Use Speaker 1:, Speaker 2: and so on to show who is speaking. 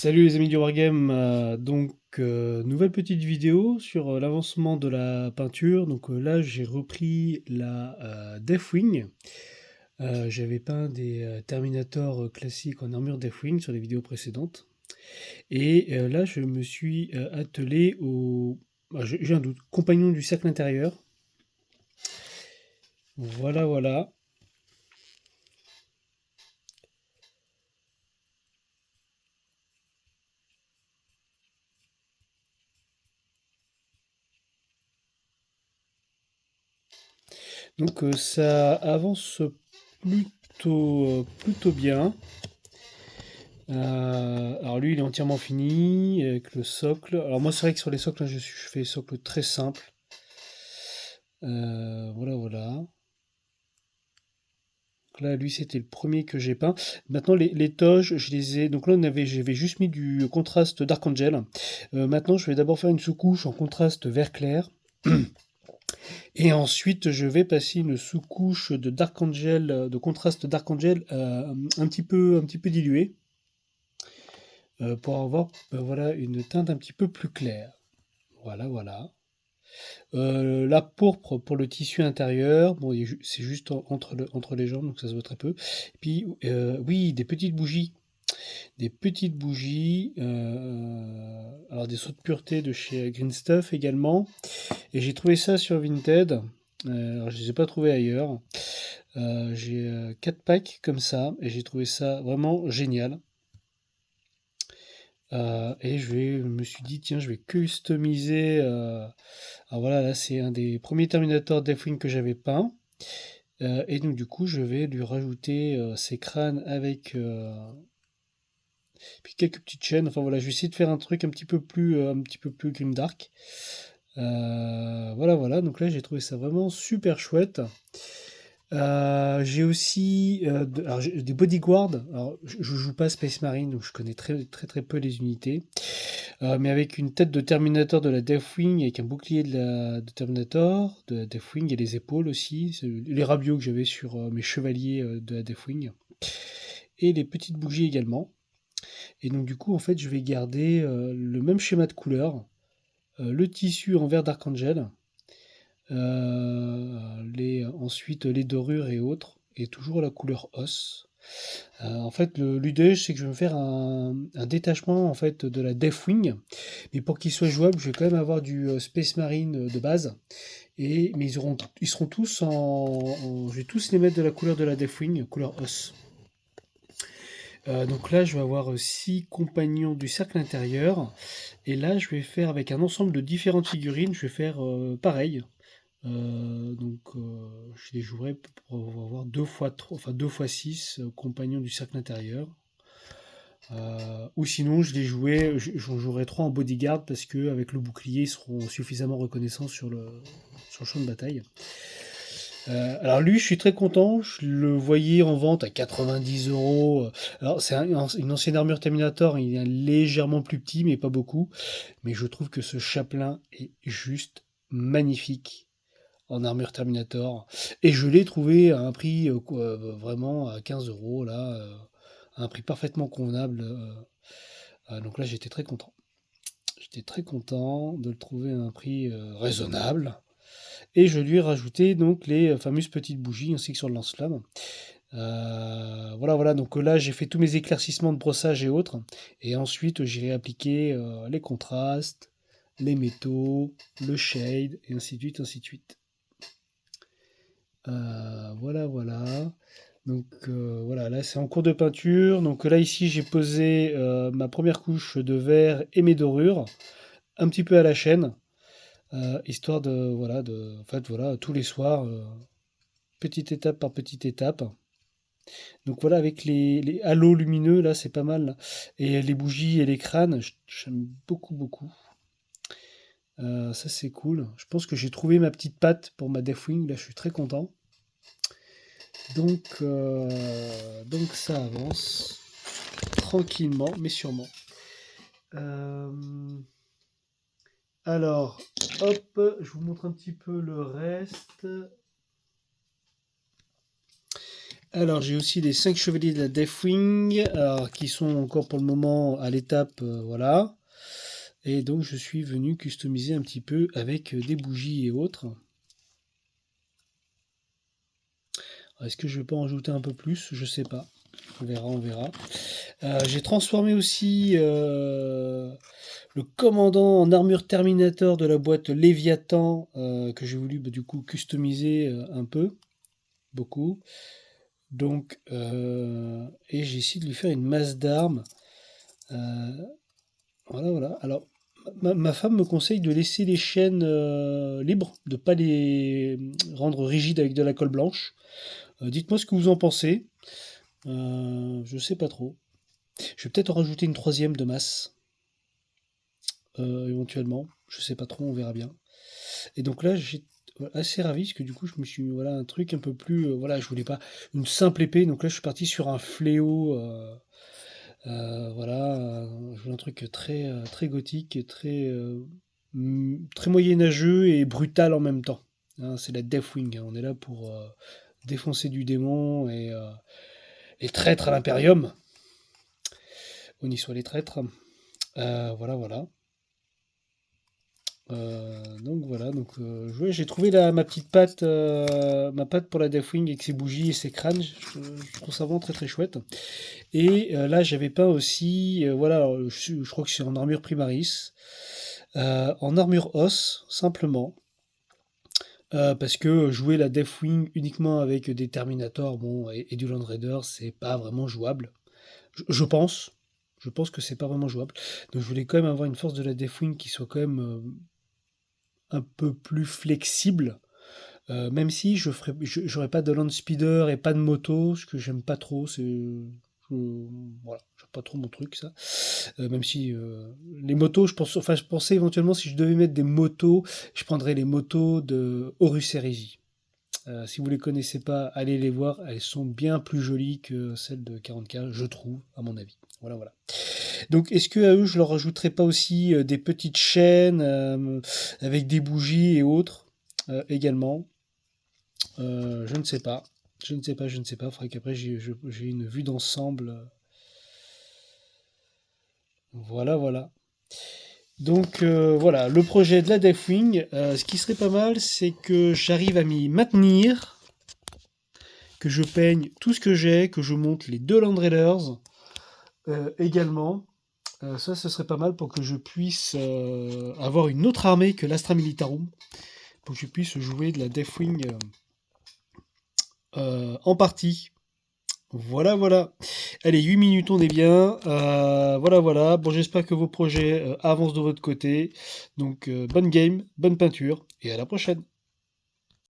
Speaker 1: Salut les amis du Wargame, nouvelle petite vidéo sur l'avancement de la peinture. Là j'ai repris la Deathwing. J'avais peint des Terminator classiques en armure Deathwing sur les vidéos précédentes. Et là je me suis attelé au... j'ai un doute, compagnon du cercle intérieur. Voilà, voilà. Ça avance plutôt bien. Alors lui, il est entièrement fini avec le socle. Alors moi, c'est vrai que sur les socles, hein, je fais des socles très simples. Voilà, voilà. Donc là, lui, c'était le premier que j'ai peint. Maintenant, les toges, je les ai. Donc là, j'avais juste mis du contraste d'Archangel. Maintenant, je vais d'abord faire une sous-couche en contraste vert clair. Et ensuite, je vais passer une sous-couche de d'Archangel, de contraste d'Archangel un petit peu dilué. Pour avoir voilà, une teinte un petit peu plus claire. Voilà, voilà. La pourpre pour le tissu intérieur, bon, c'est juste entre les jambes, donc ça se voit très peu. Et puis, oui, des petites bougies. Des petites bougies, alors des sauts de pureté de chez Green Stuff également. Et j'ai trouvé ça sur Vinted. Alors je ne les ai pas trouvés ailleurs. J'ai 4 packs comme ça et j'ai trouvé ça vraiment génial. Et me suis dit, tiens, je vais customiser. Alors voilà, là c'est un des premiers Terminator Deathwing que j'avais peint. Et donc du coup, je vais lui rajouter ses crânes avec puis quelques petites chaînes. Enfin voilà, je vais essayer de faire un truc un petit peu plus grimdark. Voilà, voilà. Donc là, j'ai trouvé ça vraiment super chouette. J'ai aussi alors, j'ai des bodyguards. Alors, je joue pas Space Marine, donc je connais très peu les unités. Mais avec une tête de Terminator de la Deathwing, avec un bouclier de Terminator, de la Deathwing et les épaules aussi. C'est les rabios que j'avais sur mes chevaliers de la Deathwing. Et les petites bougies également. Et donc du coup, en fait, je vais garder le même schéma de couleur. Le tissu en vert d'Archangel. Ensuite, les dorures et autres. Et toujours la couleur os. En fait, l'idée, c'est que je vais me faire un détachement en fait, de la Deathwing. Mais pour qu'il soit jouable, je vais quand même avoir du Space Marine de base. Mais ils seront tous je vais tous les mettre de la couleur de la Deathwing, couleur os. Donc là, je vais avoir 6 compagnons du cercle intérieur. Et là, je vais faire avec un ensemble de différentes figurines, je vais faire pareil. Je les jouerai pour avoir 2 fois 3, enfin 2 fois 6 compagnons du cercle intérieur. Ou sinon, j'en jouerai 3 en bodyguard parce que avec le bouclier, ils seront suffisamment reconnaissants sur le champ de bataille. Alors lui, je suis très content. Je le voyais en vente à 90 euros. Alors c'est une ancienne armure Terminator. Il est légèrement plus petit, mais pas beaucoup. Mais je trouve que ce chaplain est juste magnifique en armure Terminator. Et je l'ai trouvé à un prix vraiment à 15 euros là, à un prix parfaitement convenable. Donc là, j'étais très content. J'étais très content de le trouver à un prix raisonnable. Et je lui ai rajouté donc les fameuses petites bougies ainsi que sur le lance-flamme. Voilà, voilà. Donc là, j'ai fait tous mes éclaircissements de brossage et autres. Et ensuite, j'ai appliqué les contrastes, les métaux, le shade, et ainsi de suite, ainsi de suite. Voilà, voilà. Voilà, là c'est en cours de peinture. Donc là ici j'ai posé ma première couche de verre et mes dorures, un petit peu à la chaîne, histoire en fait voilà, tous les soirs, petite étape par petite étape. Donc voilà, avec les halos lumineux, là c'est pas mal, là. Et les bougies et les crânes, j'aime beaucoup, beaucoup. Ça c'est cool. Je pense que j'ai trouvé ma petite patte pour ma Deathwing, là je suis très content. Donc ça avance tranquillement, mais sûrement. Euh, alors, hop, je vous montre un petit peu le reste. Alors, j'ai aussi les 5 chevaliers de la Deathwing, alors, qui sont encore pour le moment à l'étape, voilà. Et donc, je suis venu customiser un petit peu avec des bougies et autres. Est-ce que je vais pas en rajouter un peu plus? Je sais pas. On verra, on verra. J'ai transformé aussi le commandant en armure Terminator de la boîte Léviathan, que j'ai voulu du coup customiser un peu, beaucoup. Donc, et j'ai essayé de lui faire une masse d'armes. Euh, voilà, voilà. Alors, ma femme me conseille de laisser les chaînes libres, de pas les rendre rigides avec de la colle blanche. Dites-moi ce que vous en pensez. Je sais pas trop. Je vais peut-être en rajouter une troisième de masse, éventuellement. Je sais pas trop, on verra bien. Et donc là, j'ai assez ravi parce que du coup, je me suis mis voilà un truc un peu plus. Voilà, je voulais pas une simple épée. Donc là, je suis parti sur un fléau. Voilà, je voulais un truc très très gothique, et très très moyenâgeux et brutal en même temps. Hein, c'est la Deathwing. Hein, on est là pour défoncer du démon et traître à l'Imperium. On y soit les traîtres. Voilà, voilà. Donc voilà, donc ouais, j'ai trouvé ma petite patte, ma patte pour la Deathwing avec ses bougies et ses crânes. Je trouve ça vraiment très très chouette. Et là, j'avais peint aussi, voilà, alors, je crois que c'est en armure Primaris, en armure os simplement, parce que jouer la Deathwing uniquement avec des Terminators, bon, et du Land Raider, c'est pas vraiment jouable. Je pense. Je pense que c'est pas vraiment jouable. Donc je voulais quand même avoir une force de la Deathwing qui soit quand même un peu plus flexible, même si j'aurais pas de land speeder et pas de moto, ce que j'aime pas trop, voilà, j'aime pas trop mon truc ça. Même si les motos, je pensais éventuellement si je devais mettre des motos, je prendrais les motos de Horus Heresy. Si vous les connaissez pas, allez les voir, elles sont bien plus jolies que celles de 40K, je trouve, à mon avis. Voilà, voilà. Donc, est-ce que à eux, je leur rajouterais pas aussi des petites chaînes avec des bougies et autres également? Je ne sais pas. Je ne sais pas, je ne sais pas. Il faudrait qu'après j'ai une vue d'ensemble. Voilà, voilà. Donc voilà, le projet de la Deathwing, ce qui serait pas mal, c'est que j'arrive à m'y maintenir, que je peigne tout ce que j'ai, que je monte les deux Land Raiders également. Ça, ce serait pas mal pour que je puisse avoir une autre armée que l'Astra Militarum, pour que je puisse jouer de la Deathwing en partie. Voilà, voilà. Allez, 8 minutes, on est bien. Voilà, voilà. Bon, j'espère que vos projets avancent de votre côté. Donc, bonne game, bonne peinture, et à la prochaine.